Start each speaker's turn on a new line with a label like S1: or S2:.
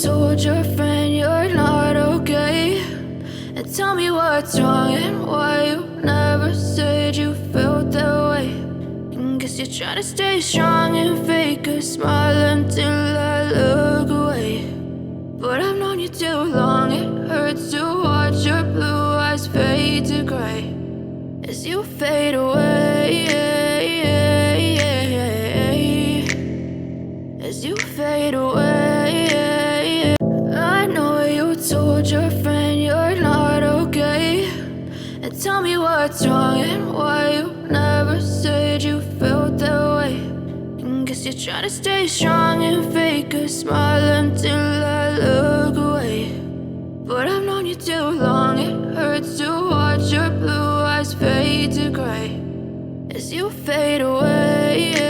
S1: told your friend you're not okay, and tell me what's wrong and why you never said you felt that way. And guess you're trying to stay strong and fake a smile until I look away. But I've known you too long, it hurts to watch your blue eyes fade to gray as you fade away, as you fade away. I know you told your friend you're not okay, and tell me what's wrong and why you never said you felt that way. And guess you're trying to stay strong and fake a smile until I look away. But I've known you too long, it hurts to watch your blue eyes fade to gray as you fade away.